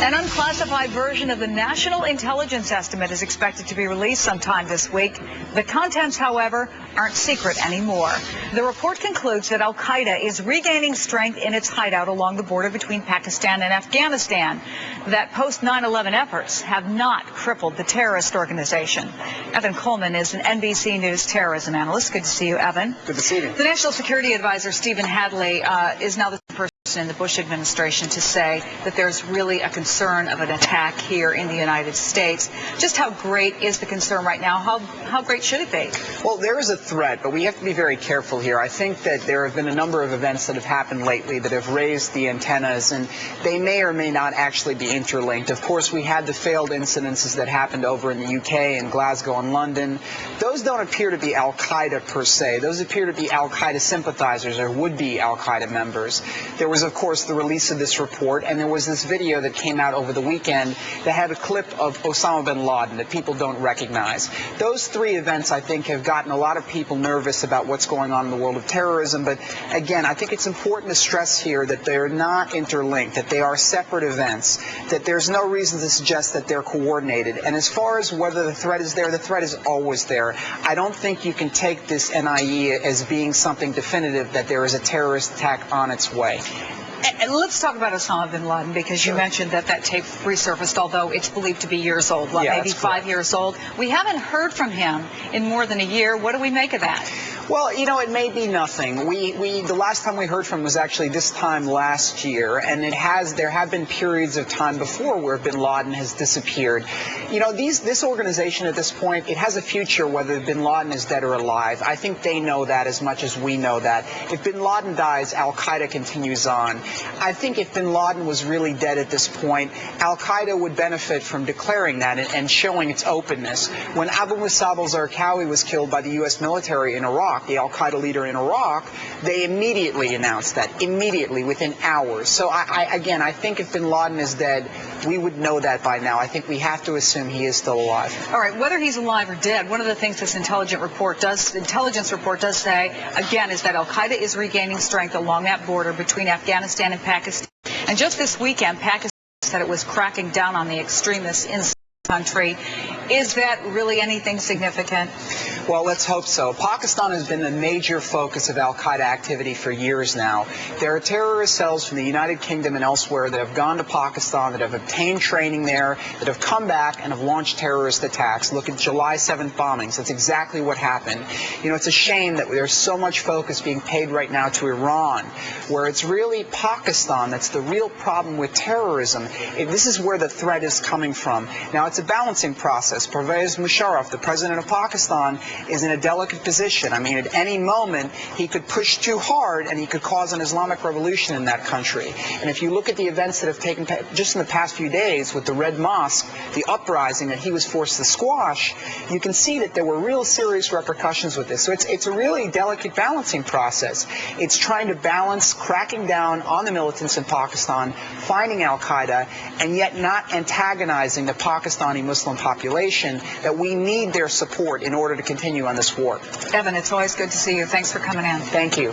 An unclassified version of the National Intelligence Estimate is expected to be released sometime this week. The contents, however, aren't secret anymore. The report concludes that al-Qaeda is regaining strength in its hideout along the border between Pakistan and Afghanistan, that post-9/11 efforts have not crippled the terrorist organization. Evan Kohlmann is an NBC News terrorism analyst. Good to see you, Evan. Good to see you. The National Security Advisor, Stephen Hadley, is now the person in the Bush administration to say that there's really a concern of an attack here in the United States. Just how great is the concern right now? How great should it be? Well, there is a threat, but we have to be very careful here. I think that there have been a number of events that have happened lately that have raised the antennas, and they may or may not actually be interlinked. Of course, we had the failed incidences that happened over in the UK and Glasgow and London. Those don't appear to be al-Qaeda per se. Those appear to be al-Qaeda sympathizers or would-be al-Qaeda members. There was, of course, the release of this report, and there was this video that came out over the weekend that had a clip of Osama bin Laden that people don't recognize. Those three events, I think, have gotten a lot of people nervous about what's going on in the world of terrorism. But again, I think it's important to stress here that they're not interlinked, that they are separate events, that there's no reason to suggest that they're coordinated. And as far as whether the threat is there, the threat is always there. I don't think you can take this NIE as being something definitive that there is a terrorist attack on its way. And let's talk about Osama bin Laden, because you mentioned that tape resurfaced, although it's believed to be years old, maybe 5 years old. We haven't heard from him in more than a year. What do we make of that? Well, you know, it may be nothing. The last time we heard from him was actually this time last year, and there have been periods of time before where bin Laden has disappeared. You know, this organization at this point, it has a future whether bin Laden is dead or alive. I think they know that as much as we know that. If bin Laden dies, al-Qaeda continues on. I think if bin Laden was really dead at this point, al-Qaeda would benefit from declaring that and showing its openness. When Abu Musab al-Zarqawi was killed by the U.S. military in Iraq, the al-Qaeda leader in Iraq, they immediately announced that, immediately, within hours. So again, I think if bin Laden is dead, we would know that by now. I think we have to assume he is still alive. All right, whether he's alive or dead, one of the things this intelligence report does say, again, is that al-Qaeda is regaining strength along that border between Afghanistan and Pakistan. And just this weekend, Pakistan said it was cracking down on the extremists in the country. Is that really anything significant? Well, let's hope so. Pakistan has been a major focus of al-Qaeda activity for years now. There are terrorist cells from the United Kingdom and elsewhere that have gone to Pakistan, that have obtained training there, that have come back and have launched terrorist attacks. Look at July 7th bombings. That's exactly what happened. You know, it's a shame that there's so much focus being paid right now to Iran, where it's really Pakistan that's the real problem with terrorism. This is where the threat is coming from. Now, it's a balancing process. Pervez Musharraf, the president of Pakistan, is in a delicate position. I mean, at any moment, he could push too hard and he could cause an Islamic revolution in that country. And if you look at the events that have taken place just in the past few days with the Red Mosque, the uprising that he was forced to squash, you can see that there were real serious repercussions with this. So it's a really delicate balancing process. It's trying to balance cracking down on the militants in Pakistan, finding al-Qaeda, and yet not antagonizing the Pakistani Muslim population, that we need their support in order to continue on this war. Evan, it's always good to see you. Thanks for coming in. Thank you.